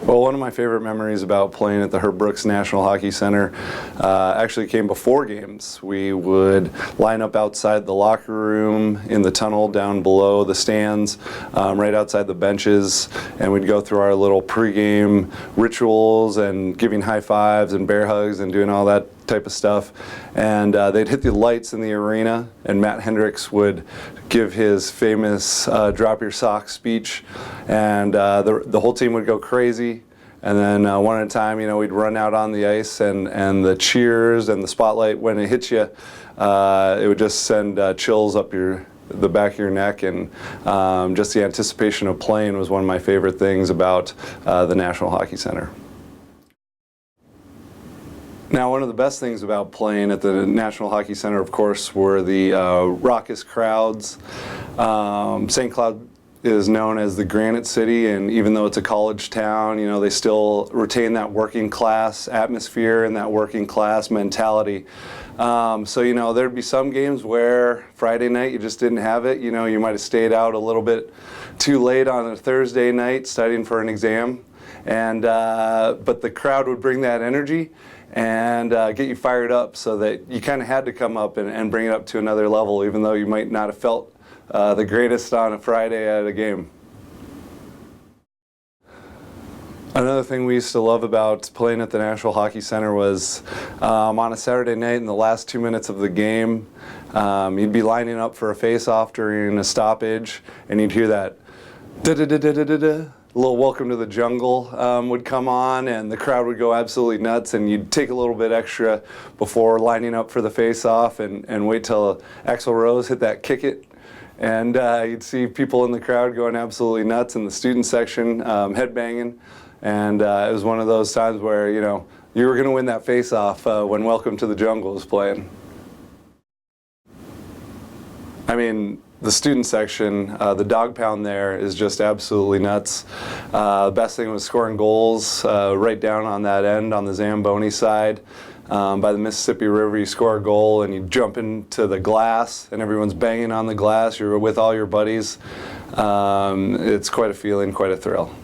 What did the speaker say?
Well, one of my favorite memories about playing at the Herb Brooks National Hockey Center actually came before games. We would line up outside the locker room, in the tunnel down below the stands, right outside the benches, and we'd go through our little pregame rituals and giving high fives and bear hugs and doing all that type of stuff. And they'd hit the lights in the arena, and Matt Hendricks would give his famous drop your socks speech, and the whole team would go crazy. And then one at a time, you know, we'd run out on the ice, and the cheers and the spotlight, when it hit you, it would just send chills up the back of your neck, and just the anticipation of playing was one of my favorite things about the National Hockey Center. Now, one of the best things about playing at the National Hockey Center, of course, were the raucous crowds. St. Cloud is known as the Granite City, and even though it's a college town, you know, they still retain that working class atmosphere and that working class mentality. So, you know, there'd be some games where Friday night you just didn't have it. You know, you might have stayed out a little bit too late on a Thursday night studying for an exam, and but the crowd would bring that energy and get you fired up, so that you kind of had to come up and bring it up to another level, even though you might not have felt the greatest on a Friday at a game. Another thing we used to love about playing at the National Hockey Center was on a Saturday night, in the last 2 minutes of the game, you'd be lining up for a face-off during a stoppage, and you'd hear that da-da-da-da-da-da. A little Welcome to the Jungle would come on, and the crowd would go absolutely nuts, and you'd take a little bit extra before lining up for the face-off and wait till Axl Rose hit that kick it. And you'd see people in the crowd going absolutely nuts in the student section, headbanging. And it was one of those times where, you know, you were going to win that face-off when Welcome to the Jungle was playing. I mean, the student section, the dog pound there is just absolutely nuts. The best thing was scoring goals right down on that end on the Zamboni side. By the Mississippi River, you score a goal and you jump into the glass and everyone's banging on the glass. You're with all your buddies. It's quite a feeling, quite a thrill.